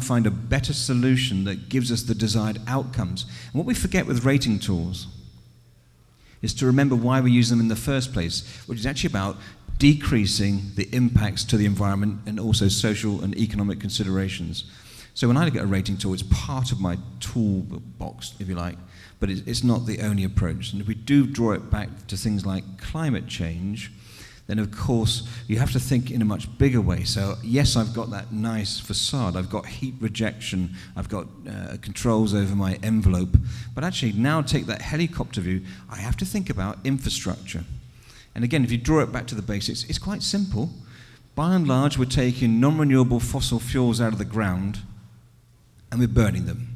find a better solution that gives us the desired outcomes. And what we forget with rating tools is to remember why we use them in the first place, which is actually about decreasing the impacts to the environment and also social and economic considerations. So when I look at a rating tool, it's part of my toolbox, if you like, but it's not the only approach. And if we do draw it back to things like climate change, then of course you have to think in a much bigger way. So yes, I've got that nice facade, I've got heat rejection, I've got controls over my envelope, but actually now take that helicopter view, I have to think about infrastructure. And again, if you draw it back to the basics, it's quite simple. By and large, we're taking non-renewable fossil fuels out of the ground and we're burning them.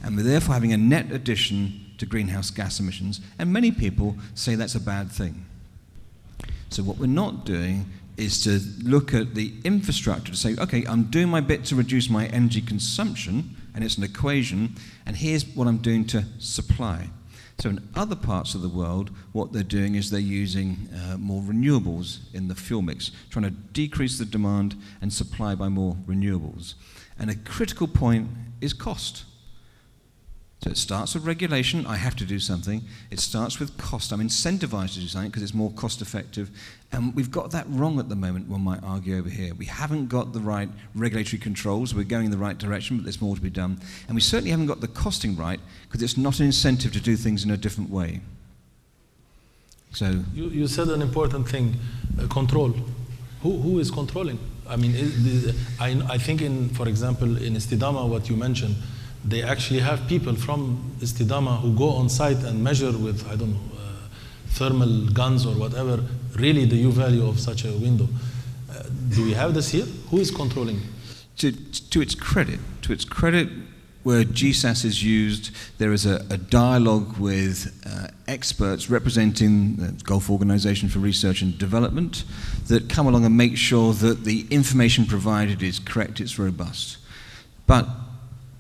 And we're therefore having a net addition to greenhouse gas emissions, and many people say that's a bad thing. So what we're not doing is to look at the infrastructure to say, okay, I'm doing my bit to reduce my energy consumption, and it's an equation, and here's what I'm doing to supply. So in other parts of the world, what they're doing is they're using more renewables in the fuel mix, trying to decrease the demand and supply by more renewables. And a critical point is cost. So it starts with regulation, I have to do something. It starts with cost, I'm incentivized to do something because it's more cost effective. And we've got that wrong at the moment, one might argue over here. We haven't got the right regulatory controls, we're going in the right direction, but there's more to be done. And we certainly haven't got the costing right because it's not an incentive to do things in a different way. So you said an important thing, control. Who is controlling? I mean, I think for example, in Istidama, what you mentioned, they actually have people from Istidama who go on site and measure with, I don't know, thermal guns or whatever, really the U value of such a window. Do we have this here? Who is controlling? To its credit, where GSAS is used, there is a dialogue with experts representing the Gulf Organization for Research and Development that come along and make sure that the information provided is correct, it's robust. But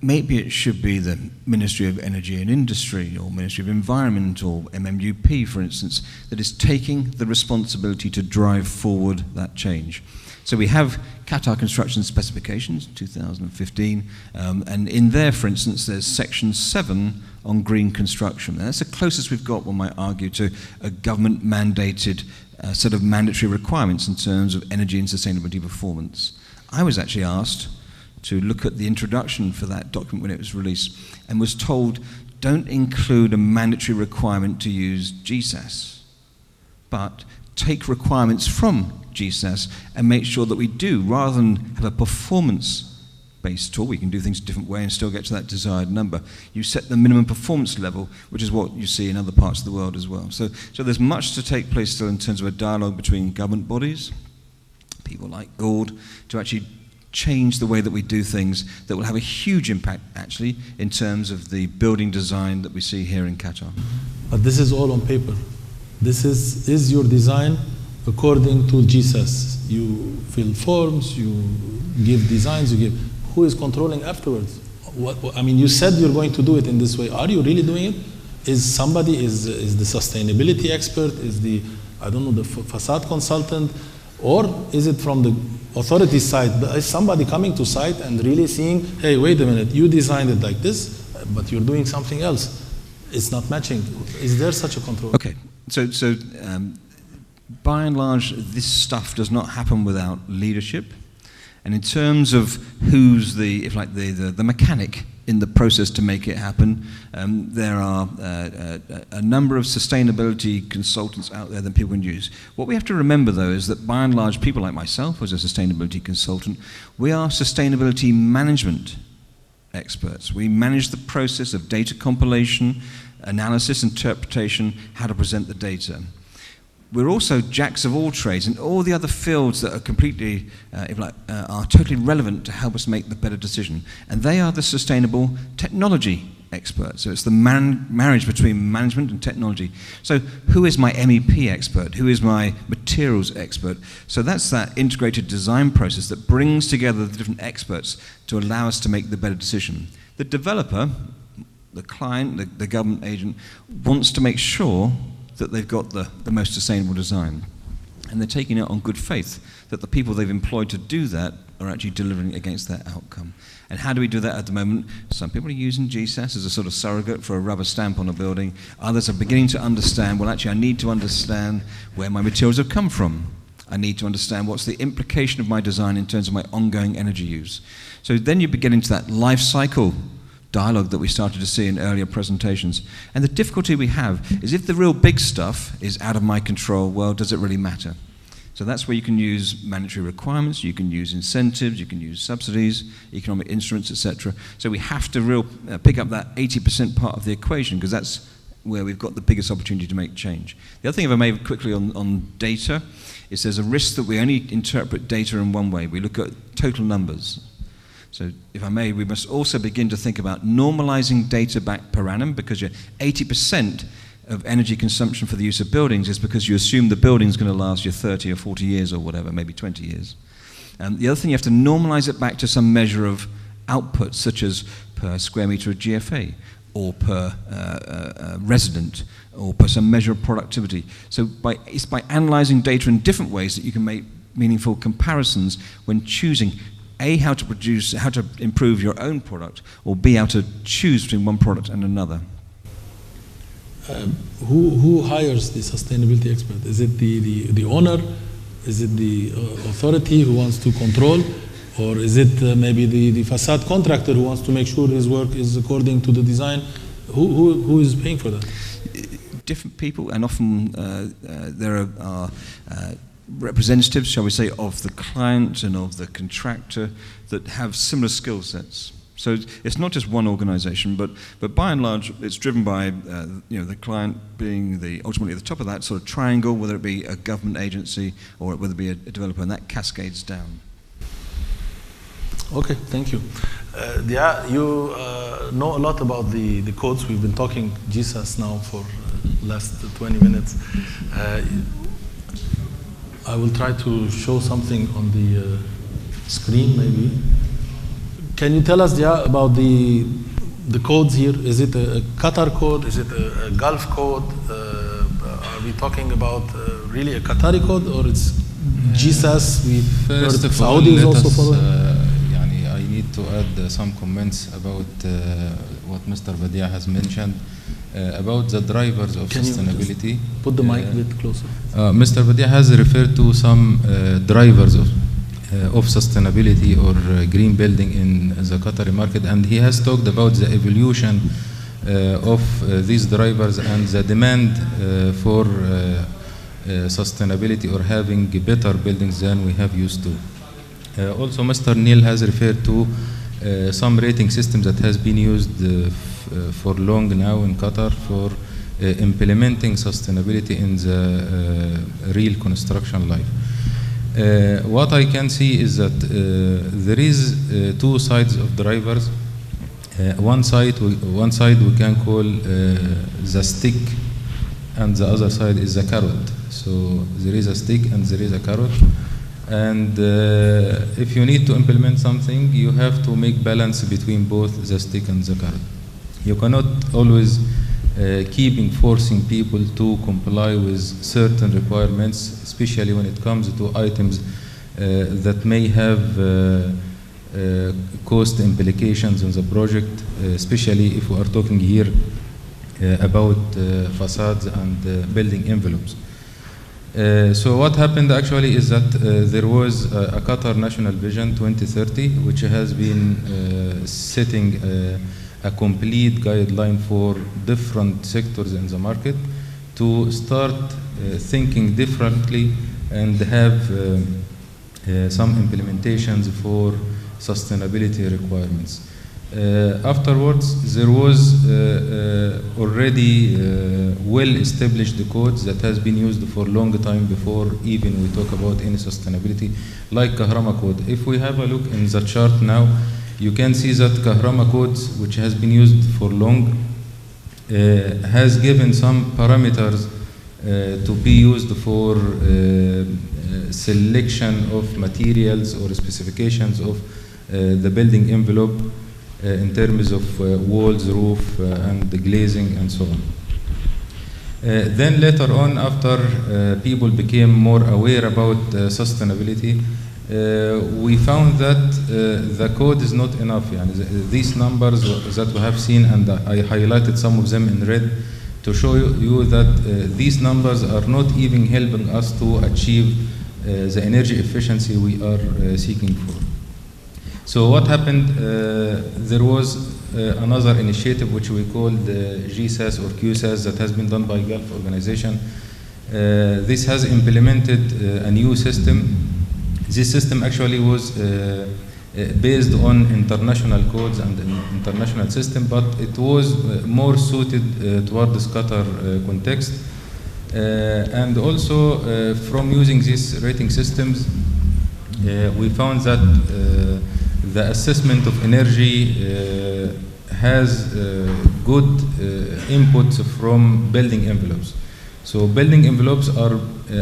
maybe it should be the Ministry of Energy and Industry or Ministry of Environment or MMUP, for instance, that is taking the responsibility to drive forward that change. So we have Qatar construction specifications, 2015, and in there, for instance, there's section 7 on green construction. And that's the closest we've got, one might argue, to a government-mandated set of mandatory requirements in terms of energy and sustainability performance. I was actually asked to look at the introduction for that document when it was released and was told, don't include a mandatory requirement to use GSAS, but take requirements from GSAS and make sure that we do, rather than have a performance-based tool, we can do things a different way and still get to that desired number. You set the minimum performance level, which is what you see in other parts of the world as well. So there's much to take place still in terms of a dialogue between government bodies, people like Gord, to actually change the way that we do things that will have a huge impact, actually, in terms of the building design that we see here in Qatar. But this is all on paper. This is your design according to GSAS. You fill forms, you give designs, you give. Who is controlling afterwards? I mean, you said you're going to do it in this way. Are you really doing it? Is somebody, is the sustainability expert, is the, I don't know, the facade consultant, or is it from the authority side? Is somebody coming to site and really seeing, hey, wait a minute, you designed it like this, but you're doing something else. It's not matching. Is there such a control? Okay, so by and large, this stuff does not happen without leadership. And in terms of who's the, if like the mechanic in the process to make it happen, there are a number of sustainability consultants out there that people can use. What we have to remember, though, is that by and large, people like myself, as a sustainability consultant, we are sustainability management experts. We manage the process of data compilation, analysis, interpretation, how to present the data. We're also jacks of all trades in all the other fields that are completely, are totally relevant to help us make the better decision. And they are the sustainable technology experts. So it's the marriage between management and technology. So who is my MEP expert? Who is my materials expert? So that's that integrated design process that brings together the different experts to allow us to make the better decision. The developer, the client, the government agent, wants to make sure that they've got the most sustainable design. And they're taking it on good faith that the people they've employed to do that are actually delivering against that outcome. And how do we do that at the moment? Some people are using GSAS as a sort of surrogate for a rubber stamp on a building. Others are beginning to understand, well, actually, I need to understand where my materials have come from. I need to understand what's the implication of my design in terms of my ongoing energy use. So then you begin into that life cycle dialogue that we started to see in earlier presentations. And the difficulty we have is if the real big stuff is out of my control, well, does it really matter? So that's where you can use mandatory requirements, you can use incentives, you can use subsidies, economic instruments, etc. So we have to pick up that 80% part of the equation, because that's where we've got the biggest opportunity to make change. The other thing, if I may quickly on data, is there's a risk that we only interpret data in one way. We look at total numbers. So if I may, we must also begin to think about normalizing data back per annum, because you're 80% of energy consumption for the use of buildings is because you assume the building's going to last you 30 or 40 years or whatever, maybe 20 years. And the other thing, you have to normalize it back to some measure of output, such as per square meter of GFA, or per resident, or per some measure of productivity. So it's by analyzing data in different ways that you can make meaningful comparisons when choosing A, how to improve your own product, or B, how to choose between one product and another. Who hires the sustainability expert? Is it the owner? Is it the authority who wants to control? Or is it maybe the facade contractor who wants to make sure his work is according to the design? Who is paying for that? Different people, and often there are representatives, shall we say, of the client and of the contractor that have similar skill sets. So it's not just one organization, but by and large, it's driven by the client being ultimately at the top of that sort of triangle, whether it be a government agency or whether it be a developer, and that cascades down. Okay, thank you. You know a lot about the codes. We've been talking GSAS now for last 20 minutes. I will try to show something on the screen, maybe. Can you tell us, about the codes here? Is it a Qatar code? Is it a Gulf code? Are we talking about really a Qatari code, or it's GSAS? We First of all, Saudis also follow. I need to add some comments about what Mr. Badia has mentioned about the drivers of sustainability. Put the mic a bit closer. Mr. Badia has referred to some drivers of sustainability or green building in the Qatari market, and he has talked about the evolution of these drivers and the demand for sustainability or having better buildings than we have used to. Also, Mr. Neil has referred to some rating systems that has been used for long now in Qatar for implementing sustainability in the real construction life. What I can see is that there is two sides of drivers. One side we can call the stick, and the other side is the carrot. So there is a stick and there is a carrot. And if you need to implement something, you have to make balance between both the stick and the carrot. You cannot always keep forcing people to comply with certain requirements, especially when it comes to items that may have cost implications in the project, especially if we are talking here about facades and building envelopes. So what happened actually is that there was a Qatar National Vision 2030, which has been setting a complete guideline for different sectors in the market to start thinking differently and have some implementations for sustainability requirements. Afterwards, there was already well-established codes that has been used for a long time before even we talk about any sustainability, like Kahrama code. If we have a look in the chart now, you can see that Kahrama codes, which has been used for long, has given some parameters to be used for selection of materials or specifications of the building envelope in terms of walls, roof, and the glazing, and so on. Then later on, after people became more aware about sustainability, we found that the code is not enough. These numbers that we have seen, and I highlighted some of them in red to show you that these numbers are not even helping us to achieve the energy efficiency we are seeking for. So what happened, there was another initiative which we called GSAS or QSAS that has been done by Gulf Organization. This has implemented a new system. This system actually was based on international codes and an international system, but it was more suited toward this Qatar context. And also from using these rating systems, we found that the assessment of energy has good inputs from building envelopes. So building envelopes are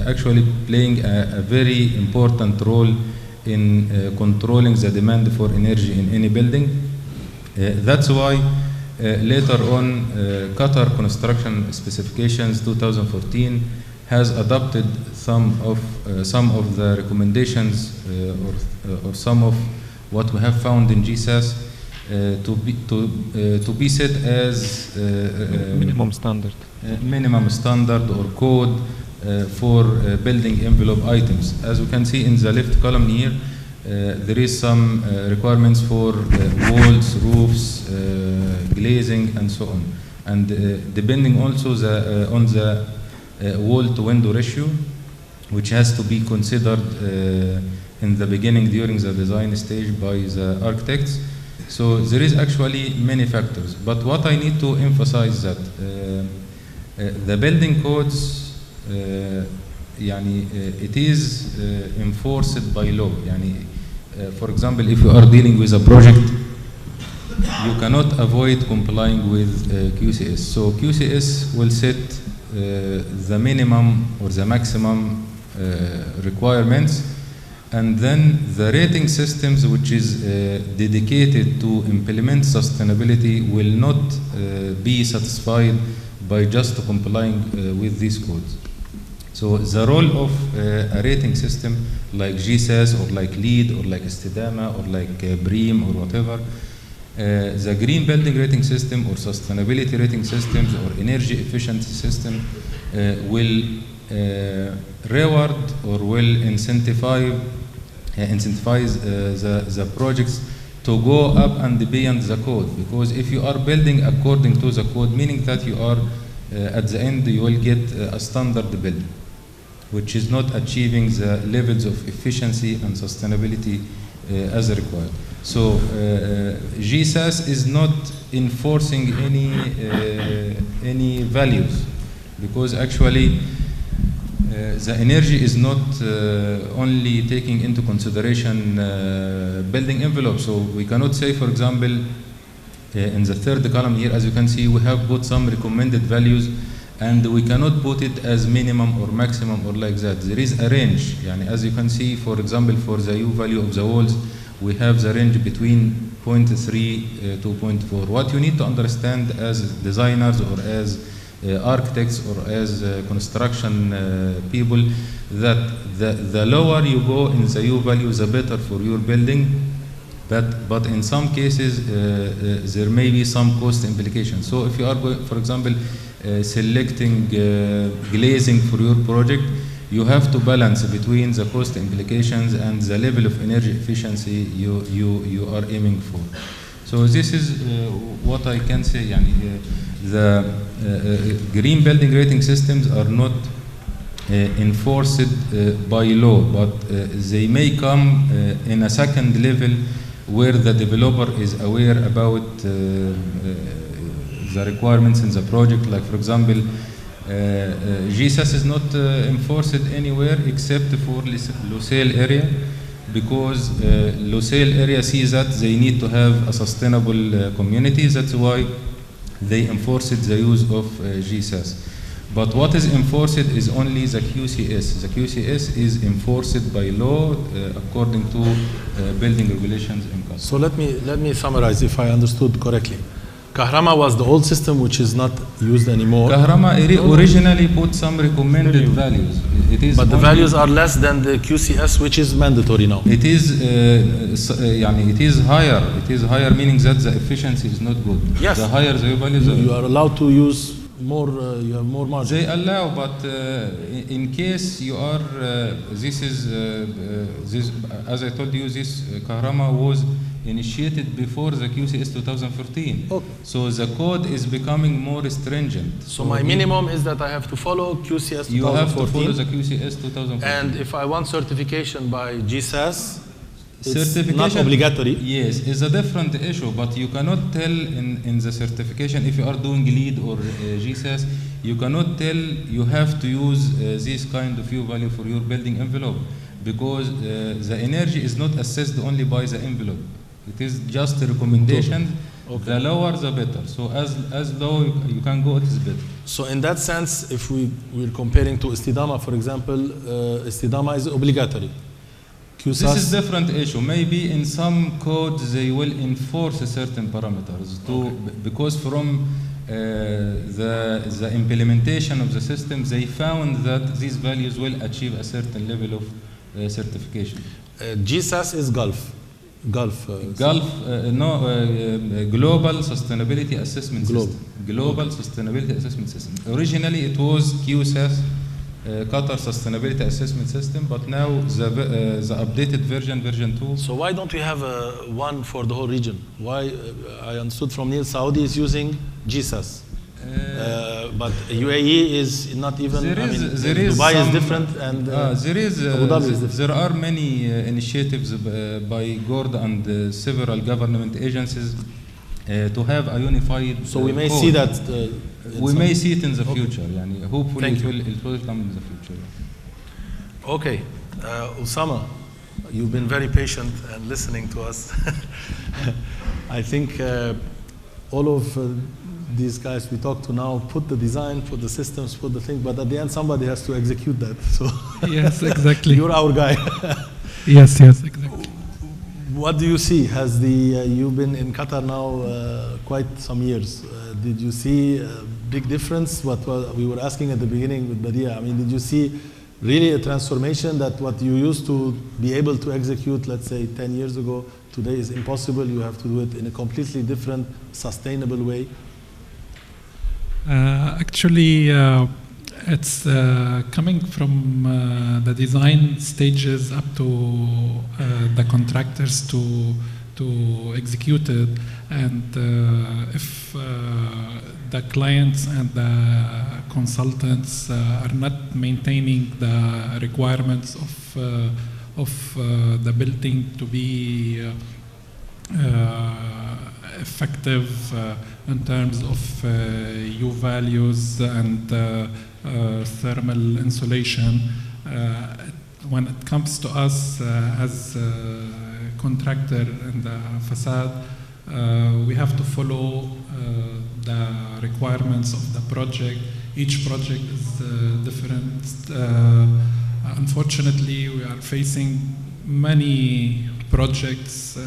actually playing a very important role in controlling the demand for energy in any building. That's why later on Qatar Construction Specifications 2014 has adopted some of the recommendations or some of what we have found in GSAS to be set as minimum standard. Minimum standard or code for building envelope items. As we can see in the left column here, there is some requirements for walls, roofs, glazing, and so on. And depending also on the wall-to-window ratio, which has to be considered in the beginning during the design stage by the architects. So there is actually many factors. But what I need to emphasize that the building codes, it is enforced by law. For example, if you are dealing with a project, you cannot avoid complying with QCS. So QCS will set the minimum or the maximum requirements, and then the rating systems which is dedicated to implement sustainability will not be satisfied by just complying with these codes. So the role of a rating system like GSAS or like LEED or like Istidama or like BREEAM or whatever, the green building rating system or sustainability rating systems or energy efficiency system will reward or will incentivize the projects to go up and beyond the code. Because if you are building according to the code, meaning that you are at the end you will get a standard building, which is not achieving the levels of efficiency and sustainability as required. So GSAS is not enforcing any values, because actually the energy is not only taking into consideration building envelope. So we cannot say, for example, in the third column here, as you can see, we have put some recommended values, and we cannot put it as minimum or maximum or like that. There is a range. As you can see, for example, for the U value of the walls, we have the range between 0.3 to 0.4. What you need to understand as designers or as architects or as construction people, that the lower you go in the U value, the better for your building. But in some cases, there may be some cost implications. So if you are, for example, selecting glazing for your project, you have to balance between the cost implications and the level of energy efficiency you are aiming for. So this is what I can say. The green building rating systems are not enforced by law, but they may come in a second level where the developer is aware about the requirements in the project. Like, for example, GSAS is not enforced anywhere except for Lusail area, because Lusail area sees that they need to have a sustainable community. That's why they enforced the use of GSAS. But what is enforced is only the QCS. The QCS is enforced by law according to building regulations in Qatar. So let me summarize if I understood correctly. Kahrama was the old system which is not used anymore. Kahrama originally put some recommended values. It is but the values are less than the QCS, which is mandatory now. It is it is higher. It is higher, meaning that the efficiency is not good. Yes. The higher the values you are allowed to use more, you have more margin. They allow, but in case you are, this is, as I told you, this Kahrama was initiated before the QCS 2014. Okay. So the code is becoming more stringent. So my minimum is that I have to follow QCS 2014. You have to follow the QCS 2014. And if I want certification by GSAS, it's certification, not obligatory. Yes, it's a different issue, but you cannot tell in the certification if you are doing LEED or GSAS, you cannot tell you have to use this kind of U value for your building envelope, because the energy is not assessed only by the envelope. It is just a recommendation. Okay. The lower, the better. So as low you can go, it is better. So in that sense, if we're comparing to Istidama, for example, Istidama is obligatory. QSAS, this is different issue. Maybe in some codes they will enforce certain parameters because from the implementation of the system, they found that these values will achieve a certain level of certification. GSAS is Gulf. Global Sustainability Assessment System. Global Sustainability Assessment System. Originally it was QSAS, Qatar Sustainability Assessment System, but now the updated version 2. So why don't we have one for the whole region? Why, I understood from Neil, Saudi is using GSAS. But UAE is not even, Dubai is different, and Abu Dhabi is different. There are many initiatives by GORD and several government agencies to have a unified So we may code. see that. We may see it in the future. Hopefully it will come in the future. Okay, Usama, you've been very patient and listening to us. I think all of these guys we talked to now put the design, put the systems, put the thing, but at the end somebody has to execute that. So yes, exactly. You're our guy. Yes, exactly. What do you see? Has you've been in Qatar now quite some years. Did you see a big difference? What we were asking at the beginning with Badia. Did you see really a transformation that what you used to be able to execute, let's say 10 years ago, today is impossible? You have to do it in a completely different, sustainable way. Actually, it's coming from the design stages up to the contractors to execute it, and if the clients and the consultants are not maintaining the requirements of the building to be effective in terms of U values and thermal insulation. When it comes to us as a contractor in the facade, we have to follow the requirements of the project. Each project is different. Unfortunately, we are facing many projects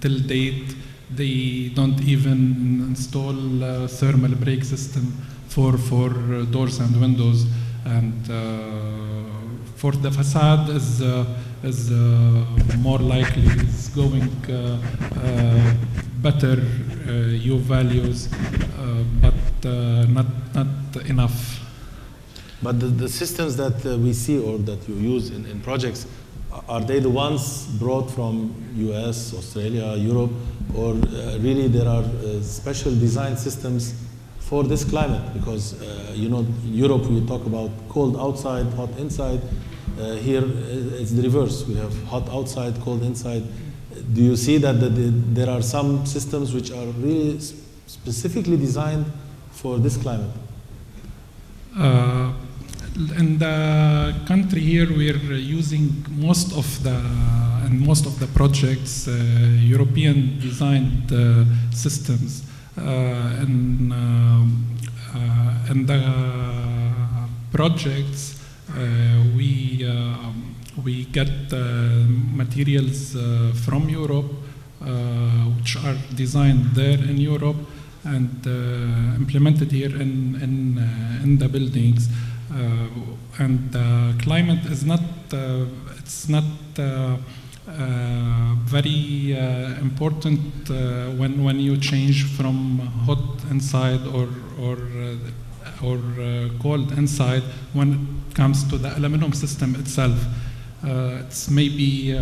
till date. They don't even install a thermal brake system for doors and windows, and for the facade is more likely is going better U values, but not enough. But the systems that we see or that you use in projects, are they the ones brought from US, Australia, Europe, or really there are special design systems for this climate? Because Europe, we talk about cold outside, hot inside. Here it's the reverse. We have hot outside, cold inside. Do you see that there are some systems which are really specifically designed for this climate? In the country here, we're using most of the projects European designed systems. In the projects, we get materials from Europe, which are designed there in Europe, and implemented here in the buildings. And climate is not it's not very important when you change from hot inside or cold inside. When it comes to the aluminum system itself, it's maybe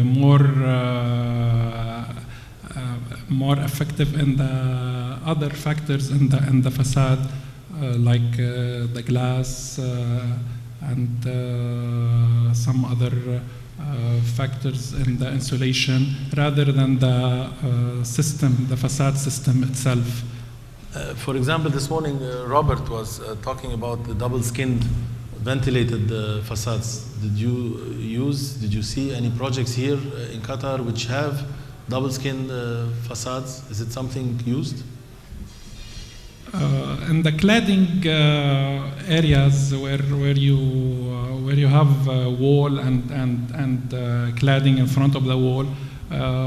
more effective in the other factors in the facade, like the glass and some other factors in the insulation, rather than the system, the facade system itself. For example, this morning Robert was talking about the double-skinned ventilated facades. Did you see any projects here in Qatar which have double-skinned facades? Is it something used? In the cladding areas where you have a wall and cladding in front of the wall,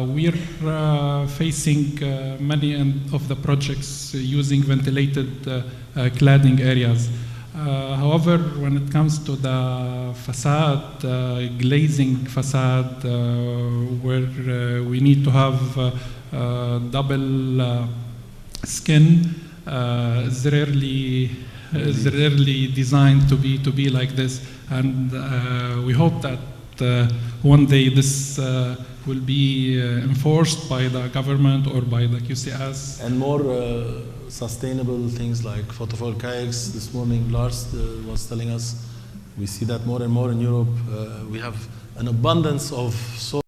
we're facing many of the projects using ventilated cladding areas. However, when it comes to the facade, glazing facade, where we need to have double skin, is rarely designed to be like this, and we hope that one day this will be enforced by the government or by the QCS. And more sustainable things like photovoltaics. This morning Lars was telling us we see that more and more in Europe. We have an abundance of solar